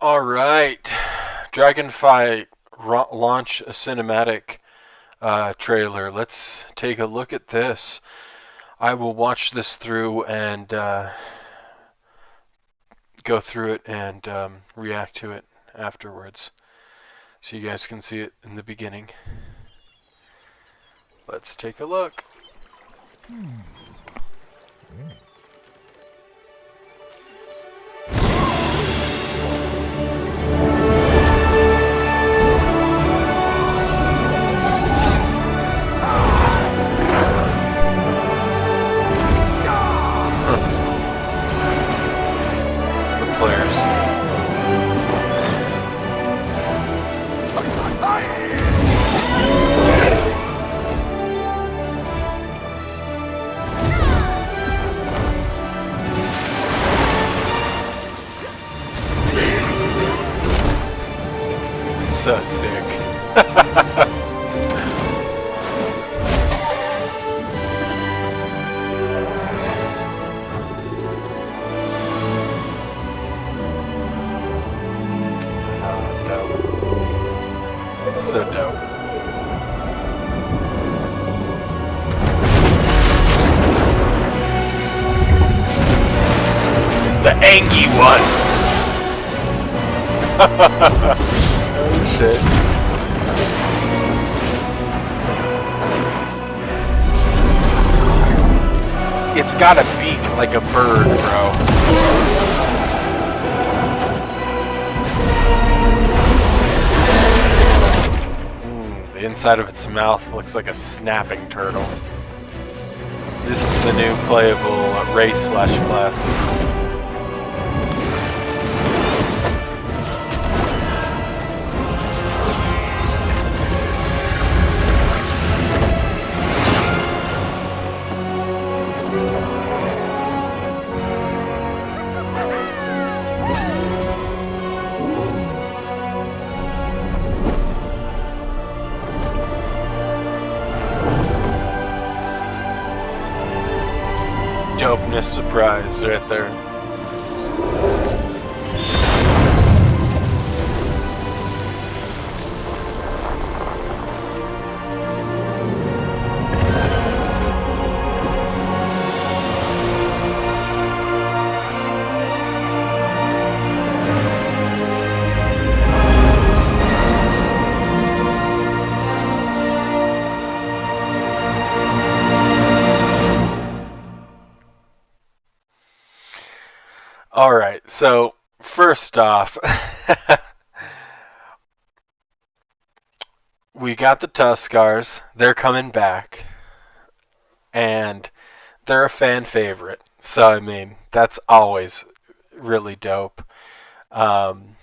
All right, Dragonflight launch a cinematic trailer. Let's take a look at this. I will watch this through and go through it and react to it afterwards, so you guys can see it in the beginning. Let's take a look. The players. So sick. Dope. So dope. The Angie one. Oh shit. It's got a beak like a bird, bro. The inside of its mouth looks like a snapping turtle. This is the new playable race/class. Dopeness surprise right there. Alright, so first off, we got the Tuskars. They're coming back. And they're a fan favorite. So, I mean, that's always really dope. Um,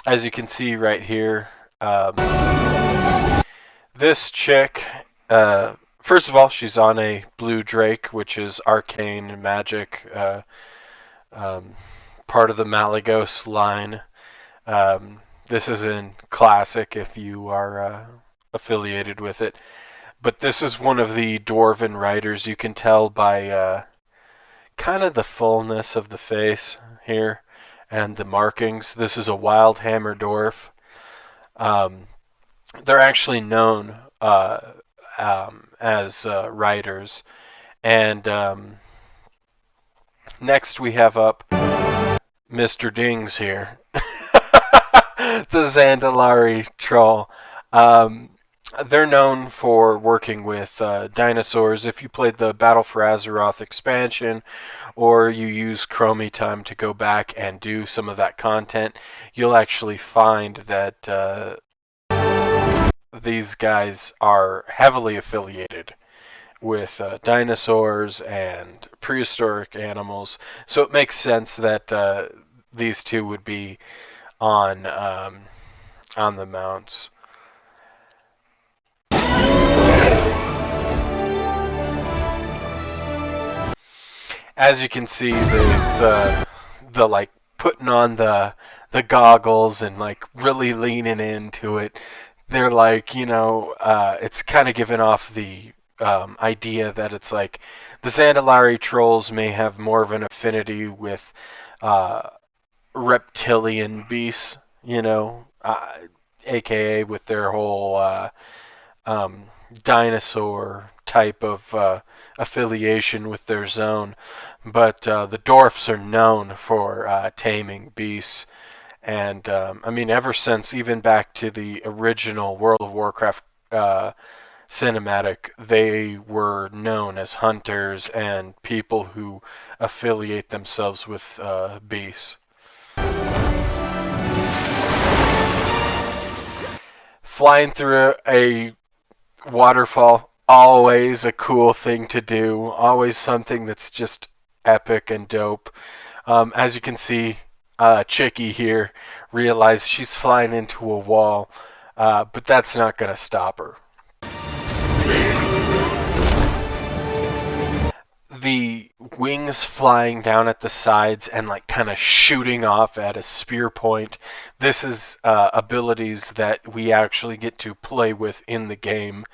as you can see right here, this chick, first of all, she's on a blue drake, which is arcane magic, part of the Malagos line. This is in Classic if you are affiliated with it. But this is one of the Dwarven riders. You can tell by kind of the fullness of the face here and the markings. This is a wild hammer dwarf. They're actually known as riders. And next we have up Mr. Dings here. The Zandalari troll. They're known for working with dinosaurs. If you played the Battle for Azeroth expansion, or you use Chromie Time to go back and do some of that content, you'll actually find that these guys are heavily affiliated with dinosaurs and prehistoric animals. So it makes sense that these two would be on the mounts. As you can see, the like putting on the goggles and like really leaning into it. They're like, it's kind of giving off the idea that it's like the Zandalari trolls may have more of an affinity with reptilian beasts, aka with their whole um, dinosaur type of affiliation with their zone. But the dwarfs are known for taming beasts. And I mean, ever since even back to the original World of Warcraft cinematic, they were known as hunters and people who affiliate themselves with beasts. Flying through a waterfall, always a cool thing to do, always something that's just epic and dope. As you can see, Chicky here realized she's flying into a wall, but that's not going to stop her. The wings flying down at the sides and like kind of shooting off at a spear point. This is abilities that we actually get to play with in the game.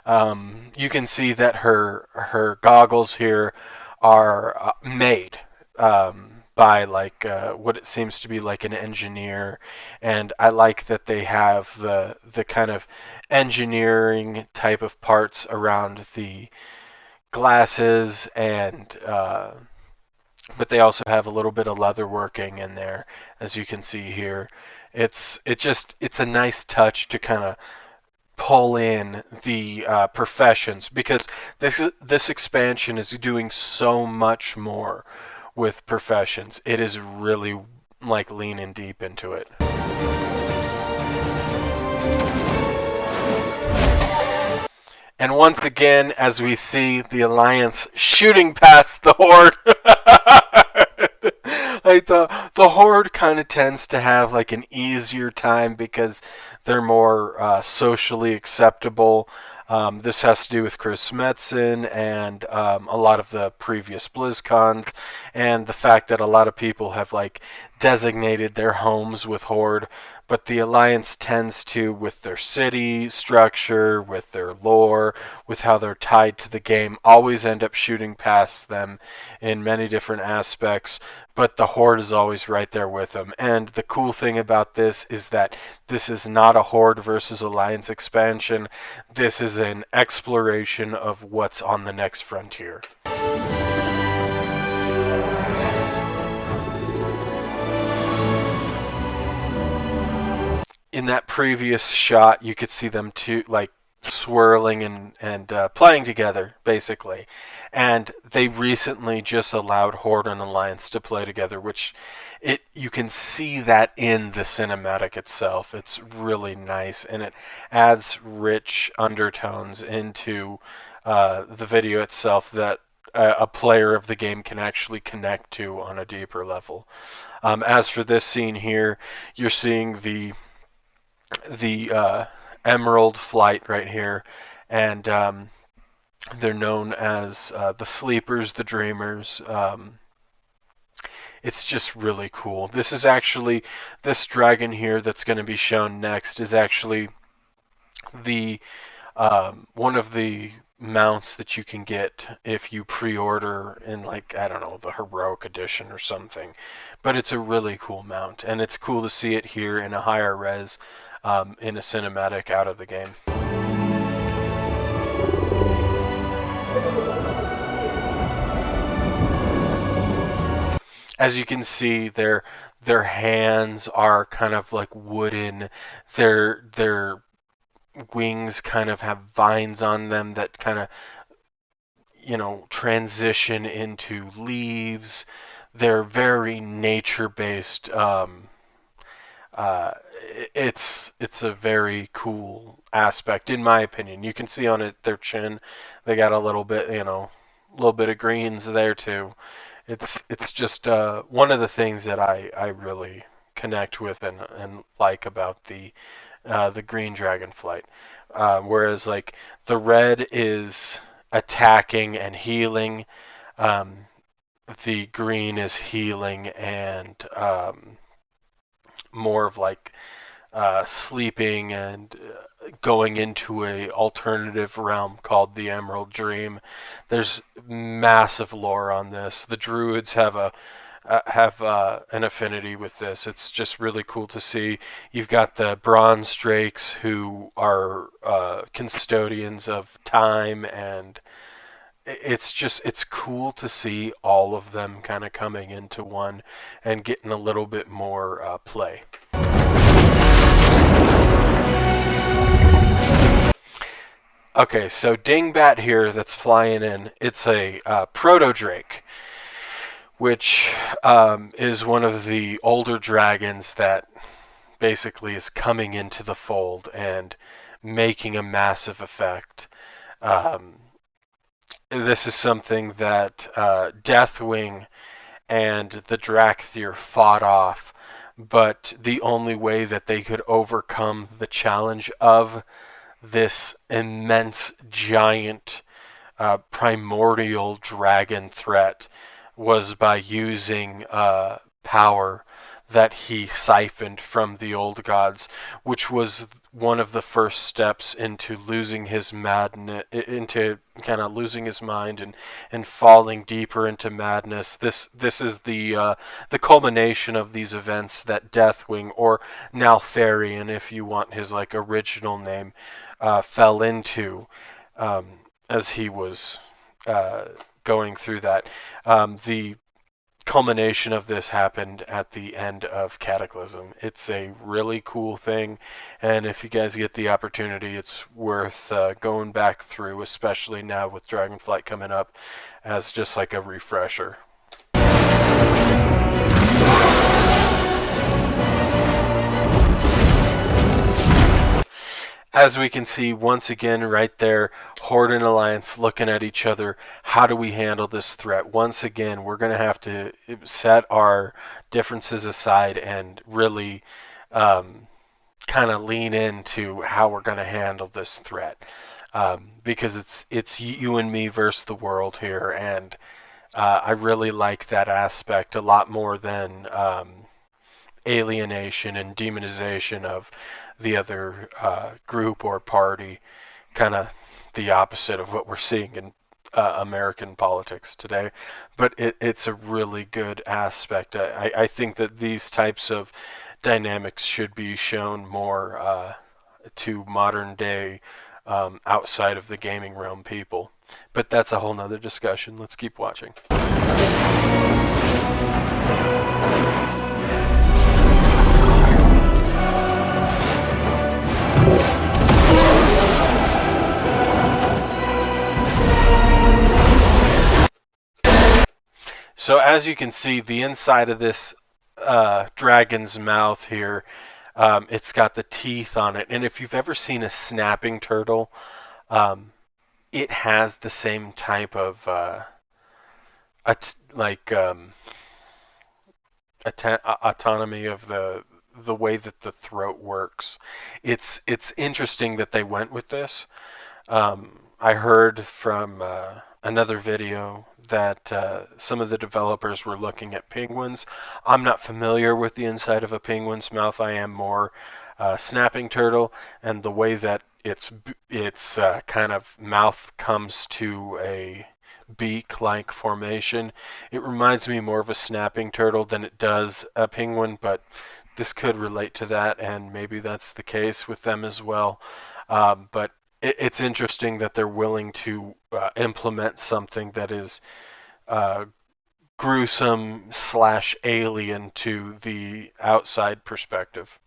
You can see that her goggles here are made by like what it seems to be like an engineer, and I like that they have the kind of engineering type of parts around the glasses, and but they also have a little bit of leather working in there, as you can see here. It's a nice touch to kind of pull in the professions, because this expansion is doing so much more with professions. It is really like leaning deep into it. And once again, as we see the Alliance shooting past the Horde, like the Horde kind of tends to have like an easier time because they're more socially acceptable. This has to do with Chris Metzen and a lot of the previous BlizzCons, and the fact that a lot of people have like designated their homes with Horde, but the Alliance tends to, with their city structure, with their lore, with how they're tied to the game, always end up shooting past them in many different aspects, but the Horde is always right there with them. And the cool thing about this is that this is not a Horde versus Alliance expansion. This is an exploration of what's on the next frontier. In that previous shot, you could see them two like swirling and playing together, basically. And they recently just allowed Horde and Alliance to play together, which you can see that in the cinematic itself. It's really nice, and it adds rich undertones into the video itself that a player of the game can actually connect to on a deeper level. As for this scene here, you're seeing the Emerald Flight right here, and they're known as the Sleepers, the Dreamers. It's just really cool. This is actually, this dragon here that's going to be shown next is actually the one of the mounts that you can get if you pre-order in, like, I don't know, the heroic edition or something. But it's a really cool mount, and it's cool to see it here in a higher res in a cinematic out of the game. As you can see, their hands are kind of like wooden. Their wings kind of have vines on them that kind of, transition into leaves. They're very nature-based. Uh, it's a very cool aspect, in my opinion. You can see on their chin, they got a little bit, a little bit of greens there too. It's just one of the things that I really connect with and like about the green Dragonflight. Whereas like the red is attacking and healing, um, the green is healing and more of like sleeping and going into a alternative realm called the Emerald Dream. There's massive lore on this. The Druids have have an affinity with this. It's just really cool to see. You've got the bronze drakes who are custodians of time, and it's cool to see all of them kind of coming into one and getting a little bit more play. Okay, so Dingbat here that's flying in, it's a proto drake, which is one of the older dragons that basically is coming into the fold and making a massive effect. Um, this is something that Deathwing and the Drakthir fought off, but the only way that they could overcome the challenge of this immense giant primordial dragon threat was by using power that he siphoned from the old gods, which was one of the first steps into losing his madness, into kind of losing his mind and falling deeper into madness. This is the culmination of these events that Deathwing, or Naltharion, if you want his like original name, fell into. Um, as he was uh, going through that. The culmination of this happened at the end of Cataclysm. It's a really cool thing, and if you guys get the opportunity, it's worth going back through, especially now with Dragonflight coming up, as just like a refresher. As we can see once again right there, Horde and Alliance looking at each other. How do we handle this threat? Once again, we're going to have to set our differences aside and really kind of lean into how we're going to handle this threat. Because it's you and me versus the world here, and I really like that aspect a lot more than alienation and demonization of the other group or party, kind of the opposite of what we're seeing in American politics today. But it's a really good aspect. I think that these types of dynamics should be shown more to modern day outside of the gaming realm people. But that's a whole nother discussion. Let's keep watching. So as you can see, the inside of this dragon's mouth here, it's got the teeth on it. And if you've ever seen a snapping turtle, um, it has the same type of like autonomy of the way that the throat works. It's interesting that they went with this. I heard from another video that some of the developers were looking at penguins. I'm not familiar with the inside of a penguin's mouth. I am more snapping turtle, and the way that its kind of mouth comes to a beak-like formation, it reminds me more of a snapping turtle than it does a penguin, but this could relate to that, and maybe that's the case with them as well. But it's interesting that they're willing to implement something that is uh, gruesome slash alien to the outside perspective.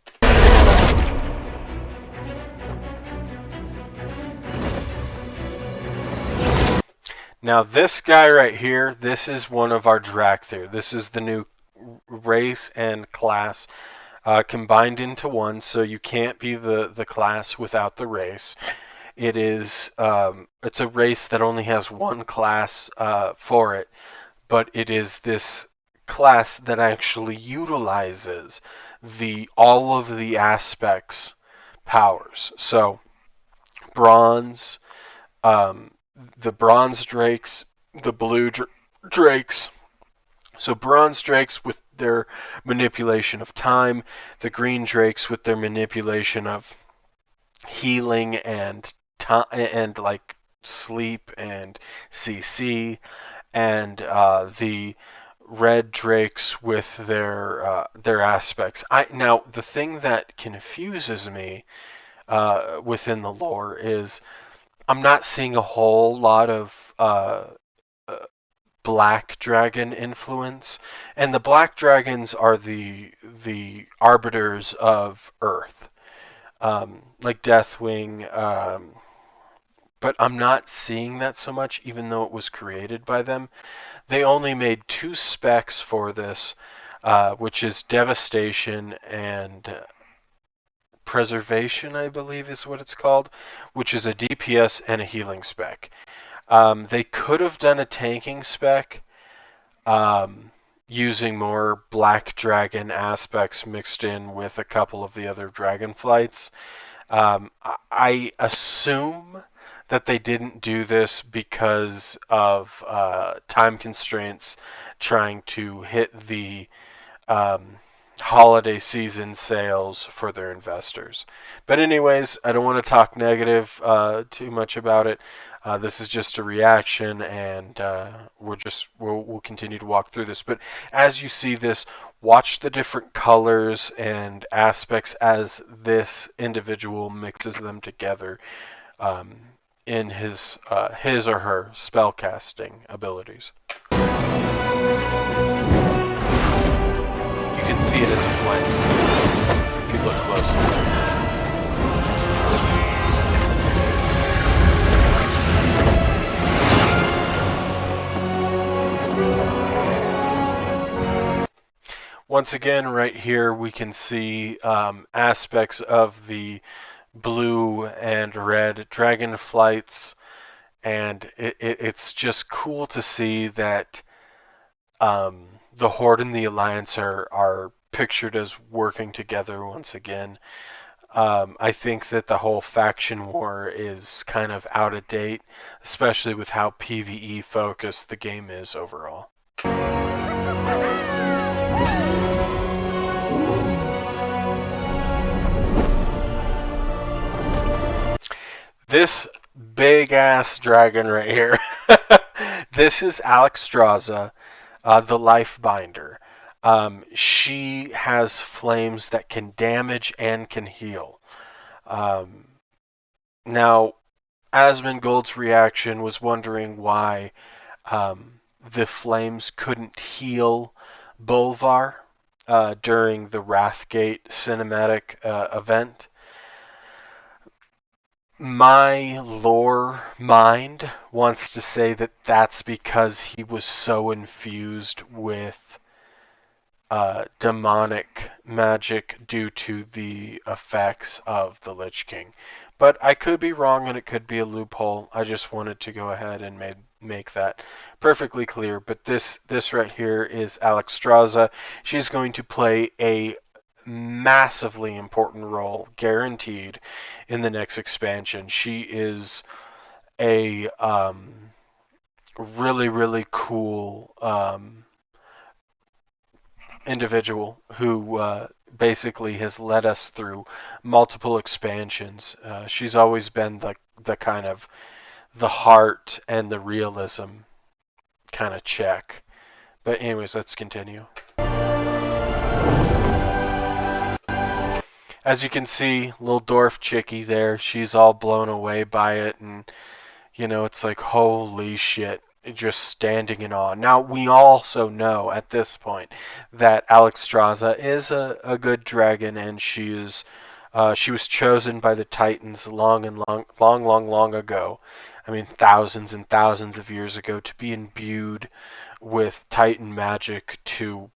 Now this guy right here, this is one of our Drakthir. This is the new race and class combined into one, so you can't be the class without the race. It is it's a race that only has one class for it, but it is this class that actually utilizes the all of the aspects powers. So bronze, um, the bronze drakes, the blue drakes. So bronze drakes with their manipulation of time, the green drakes with their manipulation of healing and time and like sleep and CC, and the red drakes with their aspects. Now the thing that confuses me within the lore is I'm not seeing a whole lot of black dragon influence, and the black dragons are the arbiters of Earth, like Deathwing. But I'm not seeing that so much, even though it was created by them. They only made 2 specs for this, which is Devastation and Preservation, I believe is what it's called, which is a DPS and a healing spec. They could have done a tanking spec using more Black Dragon aspects mixed in with a couple of the other Dragonflights. I assume that they didn't do this because of time constraints trying to hit the holiday season sales for their investors. But anyways, I don't want to talk negative too much about it. This is just a reaction, and we'll continue to walk through this. But as you see this, watch the different colors and aspects as this individual mixes them together in his or her spellcasting abilities. You can see it in the flame if you look closely. Once again, right here we can see aspects of the blue and red Dragonflights, and it's just cool to see that the Horde and the Alliance are pictured as working together once again. I think that the whole faction war is kind of out of date, especially with how PvE focused the game is overall. This big ass dragon right here. This is Alexstrasza, the Lifebinder. She has flames that can damage and can heal. Now, Asmongold's reaction was wondering why the flames couldn't heal Bolvar during the Wrathgate cinematic event. My lore mind wants to say that that's because he was so infused with demonic magic due to the effects of the Lich King. But I could be wrong, and it could be a loophole. I just wanted to go ahead and make that perfectly clear. But this right here is Alexstrasza. She's going to play a massively important role, guaranteed, in the next expansion. She is a really, really cool individual who basically has led us through multiple expansions. She's always been the kind of the heart and the realism kind of check. But anyways, let's continue. As you can see, little dwarf chickie there, she's all blown away by it, and you know, it's like, holy shit, just standing in awe. Now, we also know at this point that Alexstrasza is a good dragon, and she was chosen by the Titans long ago. I mean, thousands and thousands of years ago, to be imbued with Titan magic to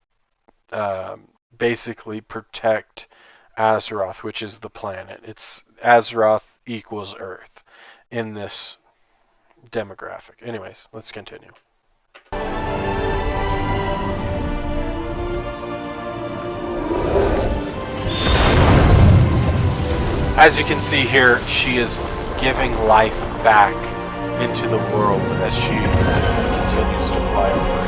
basically protect Azeroth, which is the planet. It's Azeroth equals Earth in this demographic. Anyways, let's continue. As you can see here, she is giving life back into the world as she continues to fly over.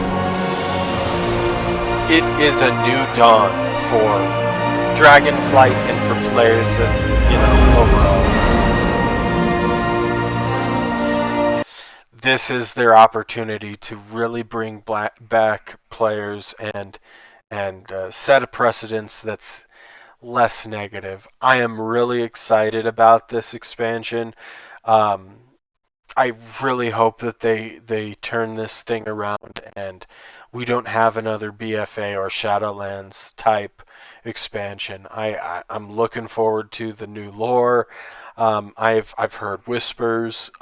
It is a new dawn for Dragonflight and for players that, overall. this is their opportunity to really bring back players and set a precedence that's less negative. I am really excited about this expansion. Um, I really hope that they turn this thing around and we don't have another BFA or Shadowlands type expansion. I'm looking forward to the new lore. I've heard whispers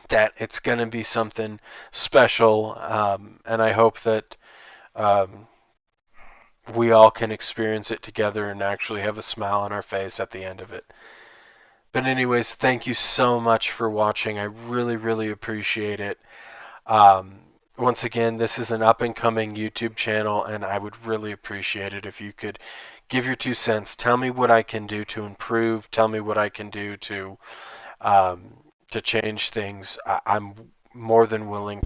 that it's going to be something special, and I hope that um, we all can experience it together and actually have a smile on our face at the end of it. But anyways, thank you so much for watching. I really, really appreciate it. Um, Once again, this is an up-and-coming YouTube channel, and I would really appreciate it if you could give your 2 cents. Tell me what I can do to improve. Tell me what I can do um, to change things. I'm more than willing